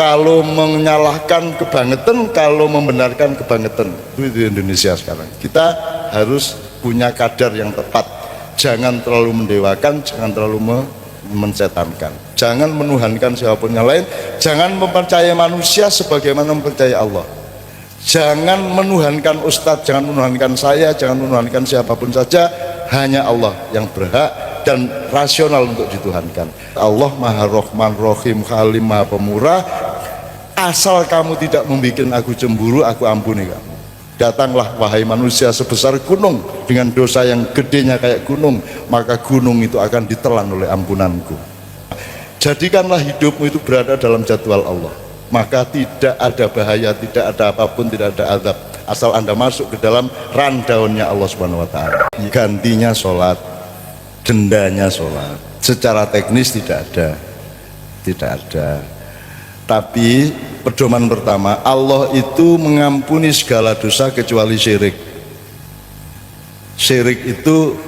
Kalau menyalahkan kebangetan, kalau membenarkan kebangetan. Itu di Indonesia sekarang. Kita harus punya kadar yang tepat. Jangan terlalu mendewakan, jangan terlalu mensetankan. Jangan menuhankan siapapun yang lain. Jangan mempercayai manusia sebagaimana mempercayai Allah. Jangan menuhankan ustadz, jangan menuhankan saya, jangan menuhankan siapapun saja. Hanya Allah yang berhak dan rasional untuk dituhankan. Allah Maha Rahman Rahim Halim Maha Pemurah. Asal kamu tidak membuat aku cemburu, aku ampuni kamu. Datanglah wahai manusia sebesar gunung, dengan dosa yang gedenya kayak gunung, maka gunung itu akan ditelan oleh ampunanku. Jadikanlah hidupmu itu berada dalam jadwal Allah, maka tidak ada bahaya, tidak ada apapun, tidak ada azab, asal Anda masuk ke dalam rundown-nya Allah Subhanahu wa taala. Gantinya sholat, dendanya sholat. Secara teknis tidak ada. Tapi pedoman pertama, Allah itu mengampuni segala dosa kecuali syirik. Syirik itu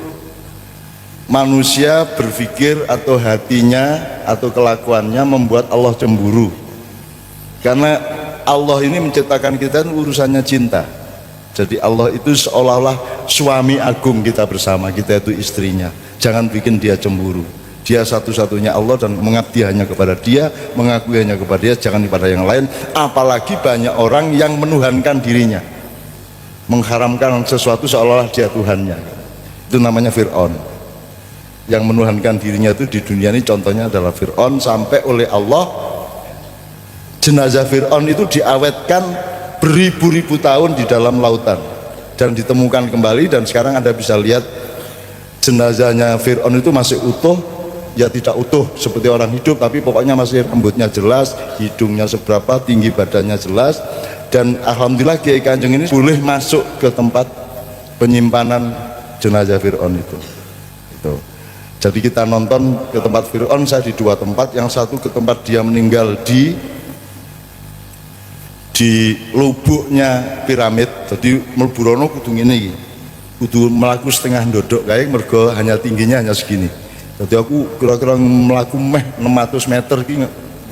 manusia berpikir atau hatinya atau kelakuannya membuat Allah cemburu. Karena Allah ini menciptakan kita urusannya cinta. Jadi Allah itu seolah-olah suami agung kita bersama, kita itu istrinya. Jangan bikin dia cemburu. Dia satu-satunya Allah dan mengabdi hanya kepada dia, mengakui hanya kepada dia, jangan kepada yang lain. Apalagi banyak orang yang menuhankan dirinya, mengharamkan sesuatu seolah-olah dia Tuhannya. Itu namanya Fir'aun. Yang menuhankan dirinya itu di dunia ini contohnya adalah Fir'aun. Sampai oleh Allah jenazah Fir'aun itu diawetkan beribu-ribu tahun di dalam lautan dan ditemukan kembali, dan sekarang Anda bisa lihat jenazahnya Fir'aun itu masih utuh. Ya tidak utuh seperti orang hidup, tapi pokoknya masih rambutnya jelas, hidungnya seberapa, tinggi badannya jelas. Dan alhamdulillah Kiai Kanjeng ini boleh masuk ke tempat penyimpanan jenazah Fir'aun itu. Jadi kita nonton ke tempat Fir'aun, saya di dua tempat. Yang satu ke tempat dia meninggal di lubuknya piramid. Jadi melburono kudu ini, kudu melaku setengah ndodok kayak mergo hanya tingginya hanya segini. Jadi aku kira-kira melaku 600 meter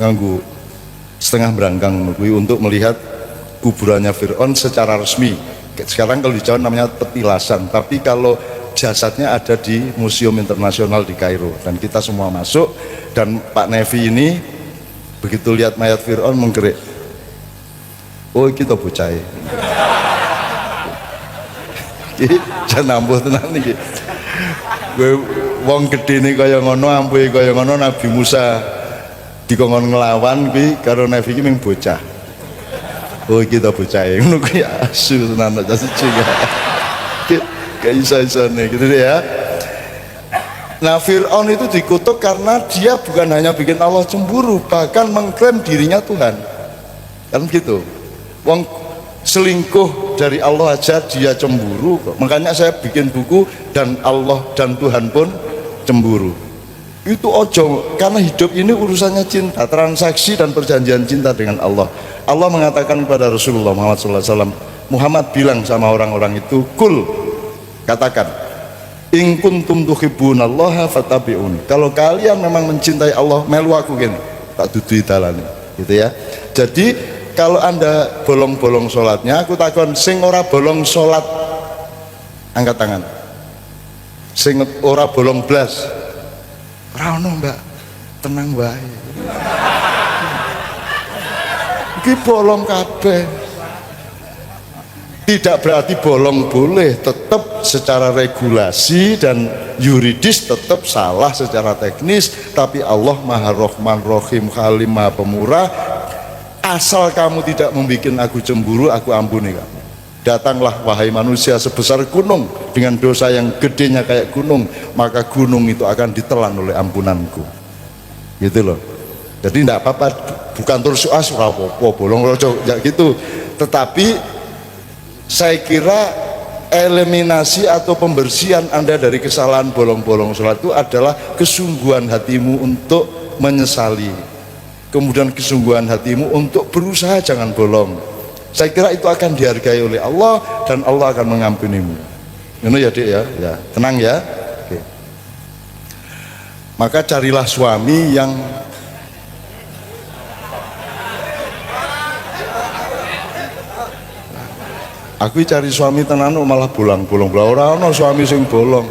nganggu setengah berangkang untuk melihat kuburannya Fir'aun secara resmi. Sekarang kalau di Jawa namanya petilasan, tapi kalau jasadnya ada di Museum Internasional di Kairo, dan kita semua masuk. Dan Pak Nevi ini begitu lihat mayat Fir'aun menggerik, oh kita bocah jangan nambuh tenan nih. Wong gede nih kaya ngono, ampuhe kaya ngono, Nabi Musa dikongkon ngelawan kuwi karo Nabi iki mung bocah. Oh kita bocah ngono kuwi asu tenan aja siji. Kayak iso-isone gitu ya. Nah Fir'aun itu dikutuk karena dia bukan hanya bikin Allah cemburu, bahkan mengklaim dirinya Tuhan. Kan gitu. Wong selingkuh dari Allah aja dia cemburu. Makanya saya bikin buku dan Allah dan Tuhan pun cemburu. Itu ojo, karena hidup ini urusannya cinta, transaksi dan perjanjian cinta dengan Allah. Allah mengatakan kepada Rasulullah Muhammad SAW, Muhammad bilang sama orang-orang itu, kul, katakan, in kuntum tuhibbunallaha fattabi'un. Kalau kalian memang mencintai Allah, melu aku gini, tak dudui dalane, gitu ya. Jadi kalau Anda bolong-bolong sholatnya, aku takon sing ora bolong sholat angkat tangan. Sing ora bolong blas, ora ono mbak, tenang wae. Iki bolong kabeh. Tidak berarti bolong boleh, tetap secara regulasi dan yuridis tetap salah secara teknis. Tapi Allah Maha Rahman Rahim Halim Maha Pemurah. Asal kamu tidak membuat aku cemburu, aku ampuni kamu. Datanglah wahai manusia sebesar gunung, dengan dosa yang gedenya kayak gunung, maka gunung itu akan ditelan oleh ampunanku. Gitu loh. Jadi tidak apa-apa, bukan terus apa-apa bolong rojo ya gitu. Tetapi saya kira eliminasi atau pembersihan Anda dari kesalahan bolong-bolong sholat itu adalah kesungguhan hatimu untuk menyesali, kemudian kesungguhan hatimu untuk berusaha jangan bolong. Saya kira itu akan dihargai oleh Allah dan Allah akan mengampunimu. Ini ya Dik ya, tenang ya. Oke. Maka carilah suami yang Aku cari suami tenan malah bolong-bolong. Ora ono suami sing bolong.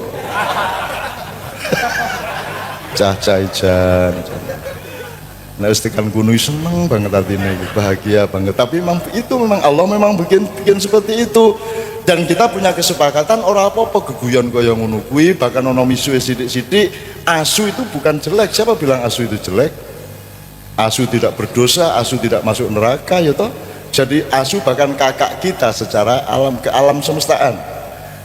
Cah-cah ijan. Nah, istiqan kuno seneng banget artinya, bahagia banget. Tapi memang Allah memang bikin seperti itu. Dan kita punya kesepakatan orang apa-apa geguyon kaya ngono kuwi, bahkan ono misu sithik-sithik. Asu itu bukan jelek. Siapa bilang asu itu jelek? Asu tidak berdosa, asu tidak masuk neraka, ya toh. Jadi asu bahkan kakak kita secara alam semestaan.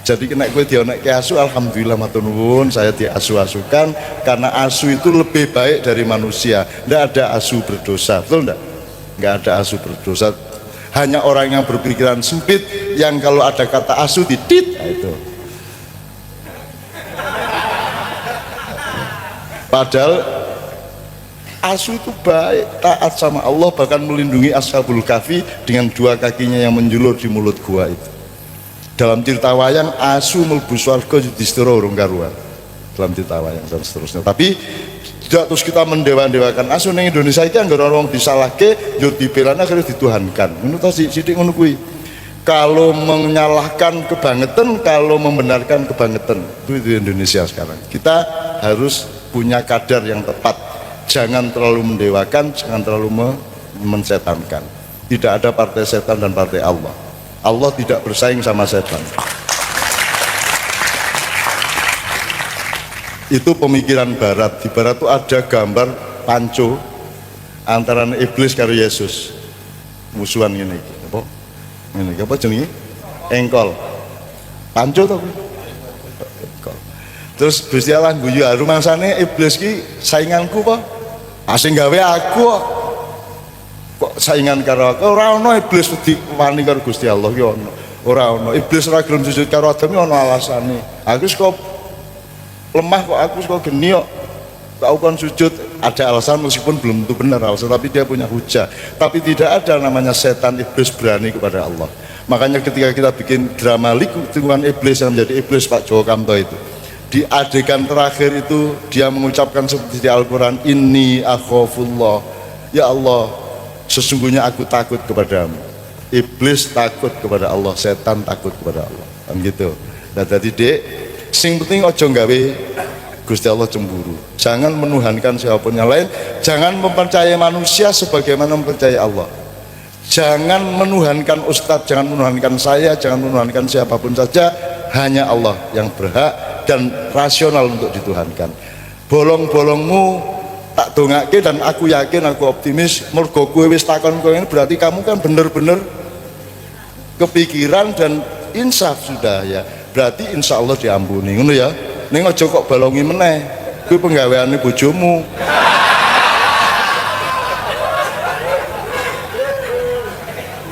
Jadi kena gue dionek ke asu, alhamdulillah matur nuwun, saya diasu-asukan karena asu itu lebih baik dari manusia. Tidak ada asu berdosa, betul enggak? Enggak ada asu berdosa. Hanya orang yang berpikiran sempit yang kalau ada kata asu didit, nah itu. Padahal asu itu baik, taat sama Allah, bahkan melindungi Ashabul Kahfi dengan dua kakinya yang menjulur di mulut gua itu. Dalam cerita wayang asu mlebu swarga Yudhistira urung karuan. Dalam cerita wayang dan seterusnya. Tapi tidak terus kita mendewa-dewakan asu ning Indonesia iki anggere orang disalahke yo dibelane akhirnya dituhankan. Ngono ta sithik ngono kuwi. Kalau menyalahkan kebangetan, kalau membenarkan kebangetan. Itu di Indonesia sekarang. Kita harus punya kadar yang tepat. Jangan terlalu mendewakan, jangan terlalu mensetankan. Tidak ada partai setan dan partai Allah. Allah tidak bersaing sama setan. Itu pemikiran barat. Di barat itu ada gambar panco antara iblis karo Yesus. Musuhan ngene iki. Apa? Ngene iki apa jenenge? Engkol. Panco to kuwi. Engkol. Terus Gusti Allah guyu rumangsane iblis ki sainganku apa? Asing gawe aku kok saingan karo aku. Ora ono iblis wedi wani karo Gusti Allah ki ono. Ora ono. Iblis ora gelem sujud karo Adam ki ono alasane. Aku kok lemah kok, aku kok geni kok. Aku kan sujud, ada alasan meskipun belum tentu benar alasan, tapi dia punya hujah. Tapi tidak ada namanya setan iblis berani kepada Allah. Makanya ketika kita bikin drama lingkungan iblis yang menjadi iblis Pak Joko Kamto itu, di adegan terakhir itu dia mengucapkan seperti di Al-Quran, inni akhafullah, ya Allah sesungguhnya aku takut kepadamu. Iblis takut kepada Allah, setan takut kepada Allah, kan gitu. Nah jadi dek, sing penting ojo nggawe Gusti Allah cemburu. Jangan menuhankan siapapun yang lain, jangan mempercayai manusia sebagaimana mempercayai Allah. Jangan menuhankan ustadz, jangan menuhankan saya, jangan menuhankan siapapun saja. Hanya Allah yang berhak dan rasional untuk dituhankan. Bolong-bolongmu tak dongake dan aku yakin, aku optimis, mergo kowe wis takon kowe ini berarti kamu kan bener-bener kepikiran dan insaf sudah ya. Berarti insya Allah diampuni, ngono ya. Ning aja kok balongi meneh. Kuwi penggaweane bojomu.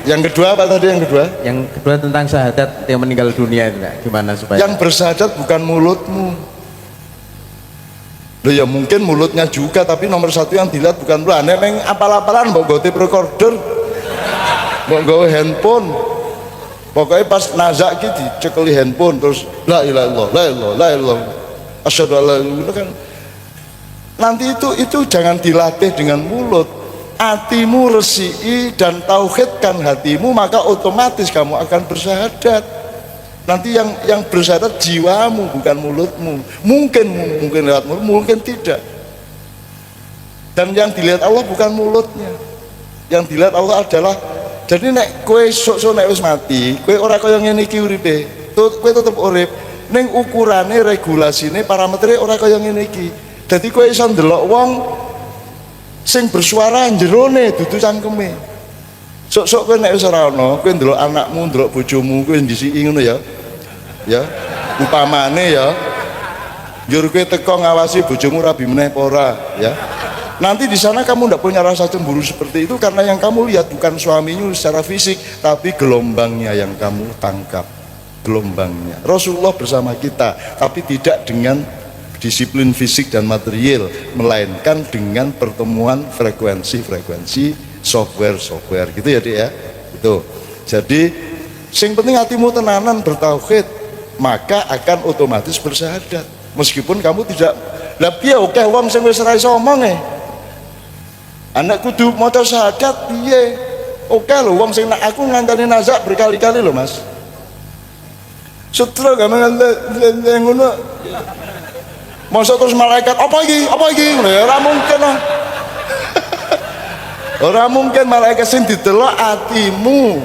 Yang kedua apa tadi yang kedua? Yang kedua tentang syahadat yang meninggal dunia itu, Kak. Gimana supaya? Yang bersyahadat bukan mulutmu. Loh ya mungkin mulutnya juga, tapi nomor satu yang dilihat bukan mulut. Nek neng apal-apalan mbok nggo tape recorder, mbok nggo handphone. Pokoknya pas nazak gitu dicekeli handphone terus la ilaha illallah, la ilaha, la ilaha, asyhadu alla ilaha illallah kan. Nanti itu jangan dilatih dengan mulut. Hatimu resiki dan tauhidkan hatimu, maka otomatis kamu akan bersyahadat. Nanti yang bersyahadat jiwamu bukan mulutmu. Mungkin lewat mulut, mungkin tidak. Dan yang dilihat Allah bukan mulutnya. Yang dilihat Allah adalah, jadi nek kowe sok-sok nek wis mati, kowe ora kaya ngene iki uripe. Kowe tetep urip. Ning ukurane, regulasine, parametere ora kaya ngene iki. Dadi kowe iso ndelok wong sing bersuara jerone dudu cangkeme. Sok-sok kowe nek wis ora ana, kowe ndelok anakmu, ndelok bojomu, kowe ndisiki ngono ya. Ya, upamane ya. Njur kowe teko ngawasi bojomu rabi meneh apa ora, ya. Nanti di sana kamu tidak punya rasa cemburu seperti itu karena yang kamu lihat bukan suaminya secara fisik, tapi gelombangnya yang kamu tangkap, gelombangnya. Rasulullah bersama kita, tapi tidak dengan disiplin fisik dan material, melainkan dengan pertemuan frekuensi software gitu ya Dik ya. Itu. Jadi sing penting hatimu tenanan bertauhid, maka akan otomatis bersyahadat. Meskipun kamu tidak lah piye oke wong sing wis ora iso omong anak kudu maca syahadat piye? Oke lho wong sing aku ngandani nazak berkali-kali lho Mas. Sutra kan ngono. Masa terus malaikat apa iki? Ya ora mungkin lah. Ora mungkin malaikat sing didelok atimu,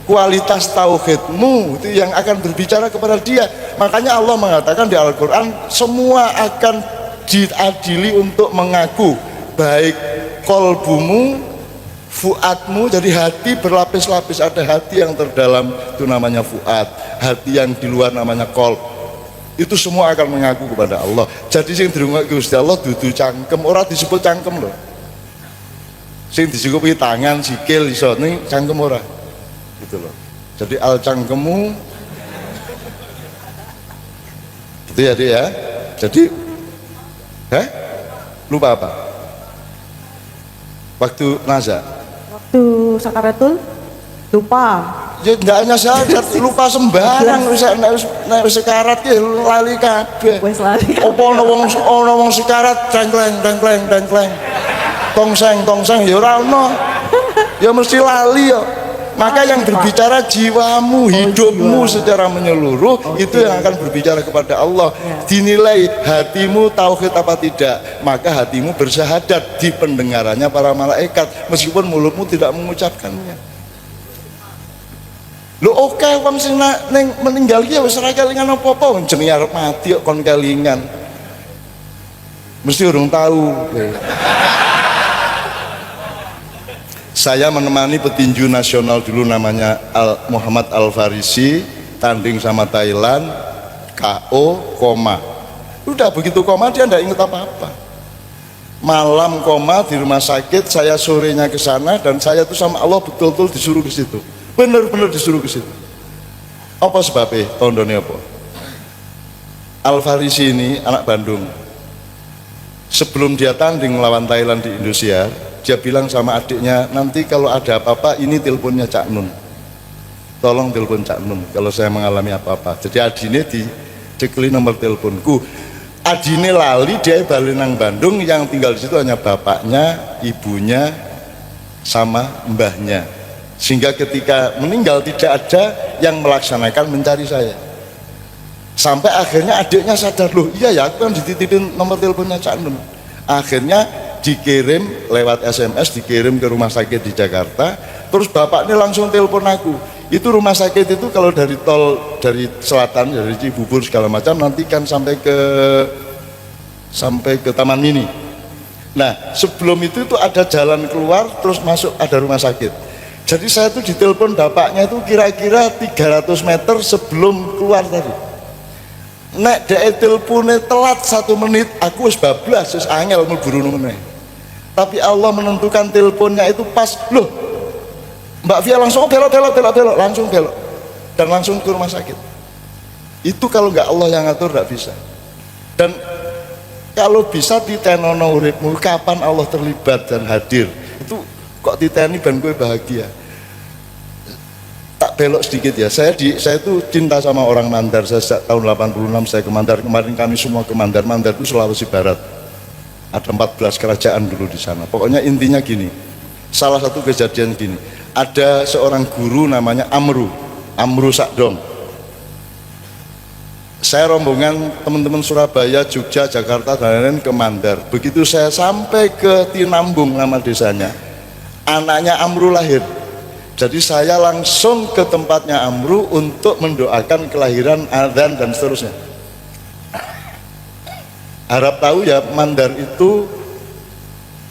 kualitas tauhidmu itu yang akan berbicara kepada dia. Makanya Allah mengatakan di Al-Qur'an semua akan diadili untuk mengaku, baik kolbumu, fuadmu, jadi hati berlapis-lapis, ada hati yang terdalam itu namanya fuad, hati yang di luar namanya kolb, itu semua akan mengaku kepada Allah. Jadi sing dirungokake Gusti Allah dudu cangkem, ora disebut cangkem loh. Sing dicukupi tangan, sikil, iso ning cangkem ora. Gitu loh. Jadi al cangkemu itu ya dia ya. Jadi lupa apa? Waktu nazar. Waktu sakaratul lupa. Ya ndak hanya saja lupa sembarang nek wis sekarat ki lali kabeh. Wis lali. Apa ana wong sekarat dangkleng. Tongseng ya ora ono. Ya mesti lali ya. Maka yang berbicara jiwamu, hidupmu secara menyeluruh itu yang akan berbicara kepada Allah. Dinilai hatimu tauhid apa tidak, maka hatimu bersyahadat di pendengarannya para malaikat meskipun mulutmu tidak mengucapkannya. Lho oke wong sing ning meninggal iki wis ora kelingan apa-apa, jenenge arep mati kok kon kelingan. Mesti urung tahu. Saya menemani petinju nasional dulu namanya Muhammad Al-Farisi, tanding sama Thailand, KO, koma. Udah begitu koma dia tidak ingat apa-apa. Malam koma di rumah sakit, saya sorenya ke sana dan saya tuh sama Allah betul-betul disuruh ke situ. Bener-bener disuruh ke situ. Apa sebabnya? Tondone apa? Al-Farisi ini anak Bandung. Sebelum dia tanding melawan Thailand di Indonesia, dia bilang sama adiknya, nanti kalau ada apa-apa ini teleponnya Cak Nun, tolong telepon Cak Nun kalau saya mengalami apa-apa. Jadi adine dicekli nomor teleponku. Adine lali, dia balik nang Bandung, yang tinggal di situ hanya bapaknya, ibunya, sama mbahnya. Sehingga ketika meninggal tidak ada yang melaksanakan mencari saya. Sampai akhirnya adiknya sadar, loh iya ya aku kan dititipin nomor teleponnya Cak Nun. Akhirnya dikirim lewat SMS, dikirim ke rumah sakit di Jakarta. Terus bapaknya langsung telepon aku. Itu rumah sakit itu kalau dari tol dari selatan, dari Cibubur segala macam, nanti kan sampai ke Taman Mini. Nah sebelum itu ada jalan keluar, terus masuk ada rumah sakit. Jadi saya tuh ditelepon bapaknya itu kira-kira 300 meter sebelum keluar tadi. Nek dhek telepone telat 1 menit, aku wis bablas, wis angel mlebu meneh. Tapi Allah menentukan teleponnya itu pas, loh Mbak Via langsung belok, langsung belok dan langsung ke rumah sakit. Itu kalau nggak Allah yang ngatur nggak bisa. Dan kalau bisa ditenono uripmu, kapan Allah terlibat dan hadir, itu kok diteni ben gue bahagia. Tak belok sedikit ya, saya itu cinta sama orang Mandar. Saya sejak tahun 86 saya ke Mandar. Kemarin kami semua ke Mandar. Mandar itu Sulawesi Barat. Ada 14 kerajaan dulu di sana. Pokoknya intinya gini, salah satu kejadian gini, ada seorang guru namanya Amru Sakdong. Saya rombongan teman-teman Surabaya, Jogja, Jakarta dan lain-lain ke Mandar. Begitu saya sampai ke Tinambung nama desanya, anaknya Amru lahir. Jadi saya langsung ke tempatnya Amru untuk mendoakan kelahiran, adzan dan seterusnya. Harap tahu ya, Mandar itu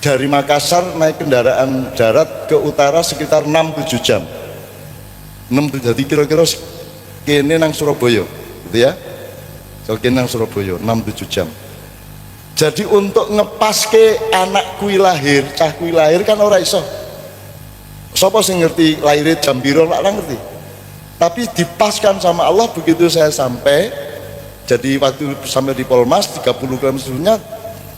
dari Makassar naik kendaraan darat ke utara sekitar 6-7 jam. 6-7, jadi kira-kira kene nang Surabaya gitu ya. So kene nang Surabaya 6-7 jam. Jadi untuk ngepaske anak kui lahir, cah kui lahir kan ora iso. Sapa sing ngerti lahirnya jam piro ora ngerti. Tapi dipaskan sama Allah begitu saya sampai. Jadi waktu sampai di Polmas 30 km sebelumnya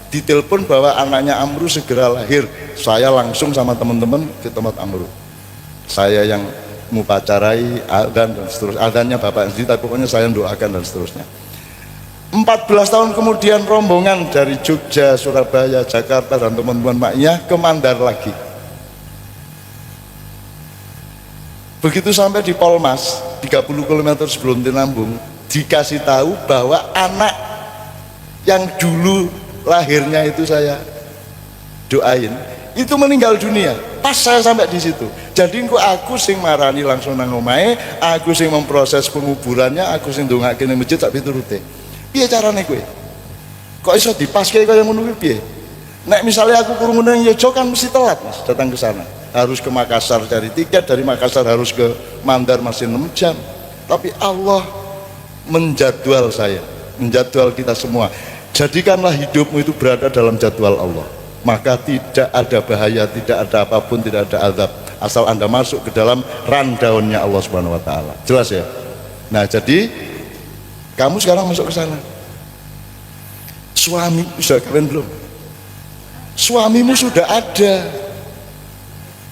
ditelepon bahwa anaknya Amru segera lahir. Saya langsung sama teman-teman ke tempat Amru. Saya yang mupacarai adzan dan seterusnya. Adzannya bapak sendiri, tapi pokoknya saya doakan dan seterusnya. 14 tahun kemudian rombongan dari Jogja, Surabaya, Jakarta dan teman-teman maknya ke Mandar lagi. Begitu sampai di Polmas 30 km sebelum Tinambung, dikasih tahu bahwa anak yang dulu lahirnya itu saya doain itu meninggal dunia pas saya sampai di situ. Jadi kok aku sing marani langsung nang omahe, aku sing memproses penguburannya, aku sing ndongake ning masjid sak piturute. Piye carane kowe? Kok iso dipaske kaya ngono kuwi piye? Nek misalnya aku krungu nang Yojo kan mesti telat Mas datang ke sana. Harus ke Makassar cari tiket, dari Makassar harus ke Mandar masih 6 jam. Tapi Allah menjadwal saya, menjadwal kita semua. Jadikanlah hidupmu itu berada dalam jadwal Allah. Maka tidak ada bahaya, tidak ada apapun, tidak ada azab asal Anda masuk ke dalam rundown-nya Allah Subhanahu wa taala. Jelas ya? Nah, jadi kamu sekarang masuk ke sana. Suami sudah keren belum? Suamimu sudah ada.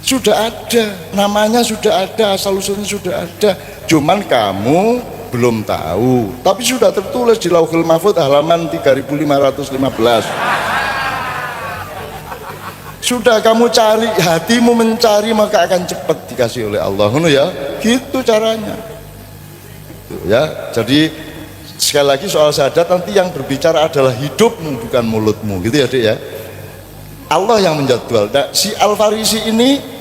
Sudah ada, namanya sudah ada, asal usulnya sudah ada. Cuman kamu belum tahu, tapi sudah tertulis di Lauhul Mahfuz halaman 3515. Sudah kamu cari, hatimu mencari maka akan cepat dikasih oleh Allah. Ngono ya, gitu caranya. Gitu ya. Jadi sekali lagi soal syahadat nanti yang berbicara adalah hidupmu bukan mulutmu, gitu ya Dik ya. Allah yang menjadwal. Nah, si Al-Farisi ini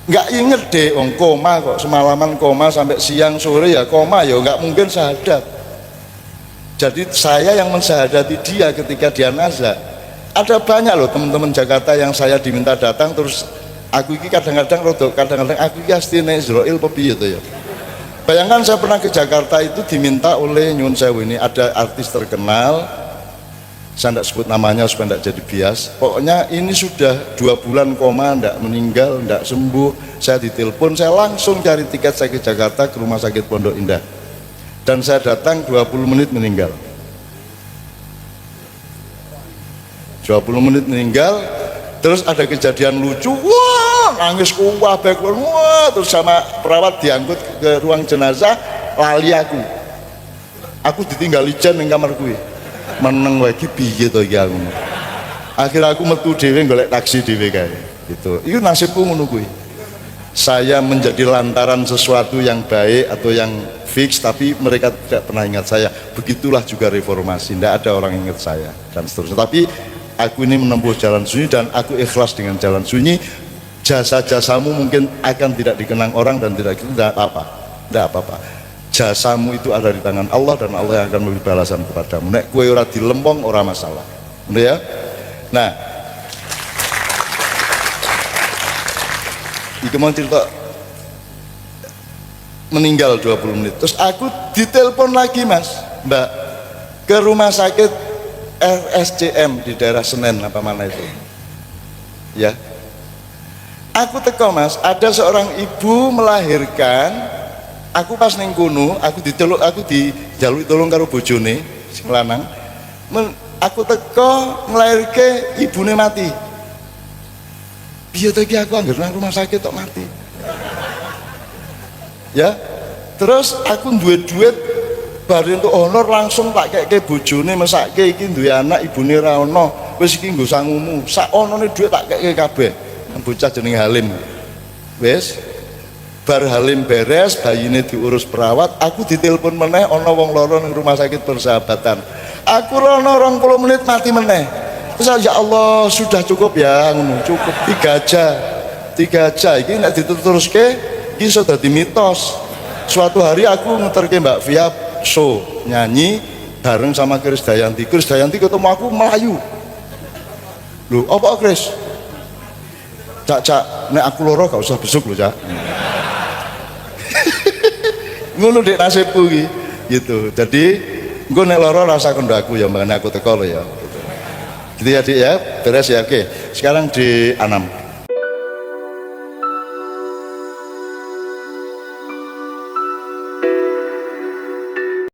nggak inget deh, koma kok semalaman koma sampai siang sore ya koma ya nggak mungkin syahadat. Jadi saya yang mensyahadati dia ketika dia nazar. Ada banyak loh teman-teman Jakarta yang saya diminta datang terus aku ini kadang-kadang aku ini astine Israel pepiye to ya. Bayangkan saya pernah ke Jakarta itu diminta oleh Nyun Sewu, ini ada artis terkenal, saya tidak sebut namanya supaya tidak jadi bias. Pokoknya ini sudah 2 bulan koma, tidak meninggal, tidak sembuh. Saya ditelepon, saya langsung cari tiket, saya ke Jakarta ke Rumah Sakit Pondok Indah. Dan saya datang 20 menit meninggal. 20 menit meninggal, terus ada kejadian lucu, wah nangis kuah, wah, terus sama perawat diangkut ke ruang jenazah, lali aku ditinggal ijen di kamar gue. Meneng lagi piye to iki aku. Akhirnya aku metu dhewe golek taksi dhewe kae. Gitu. Itu nasibku ngono kuwi. Saya menjadi lantaran sesuatu yang baik atau yang fix tapi mereka tidak pernah ingat saya. Begitulah juga reformasi, tidak ada orang ingat saya dan seterusnya. Tapi aku ini menempuh jalan sunyi dan aku ikhlas dengan jalan sunyi. Jasa-jasamu mungkin akan tidak dikenang orang dan tidak apa-apa. Tidak apa-apa. Jasamu itu ada di tangan Allah dan Allah yang akan memberi balasan kepadamu. Nek kue ora dilempong ora masalah. Bener ya? Nah, iki mau cerita meninggal 20 menit. Terus aku ditelepon lagi Mas, Mbak, ke rumah sakit RSCM di daerah Senen apa mana itu. Ya. Aku teko Mas, ada seorang ibu melahirkan. Aku pas ning kono, aku dijaluk tolong karo bojone sing lanang. Aku teko nglairke ibune mati. Piye to iki aku anggere nang rumah sakit tok mati. Ya. Terus aku duwe duit bar entuk honor langsung tak keke bojone mesake iki duwe anak ibune ra ono. Wis iki nggo sangumu. Sak onone duit tak keke kabeh. Bocah jenenge Halim. Wis bar Halim beres, bayine diurus perawat, aku ditelepon meneh ana wong loro ning rumah sakit Persahabatan. Aku rono 20 menit mati meneh. Terus ya Allah, sudah cukup ya ngono, cukup 3 jam. 3 jam iki nek diteruske iki iso dadi mitos. Suatu hari aku ngeterke Mbak Via show nyanyi bareng sama Krisdayanti. Krisdayanti ketemu aku Melayu. Lho, apa Kris? Cak, nek aku loro gak usah besuk lho, Cak. Ngono dek nasibku iki gitu. Jadi engko nek lara rasa kondo aku ya makane aku teko lho ya gitu. Gitu ya Dik ya, beres ya. Oke. Sekarang di Anam.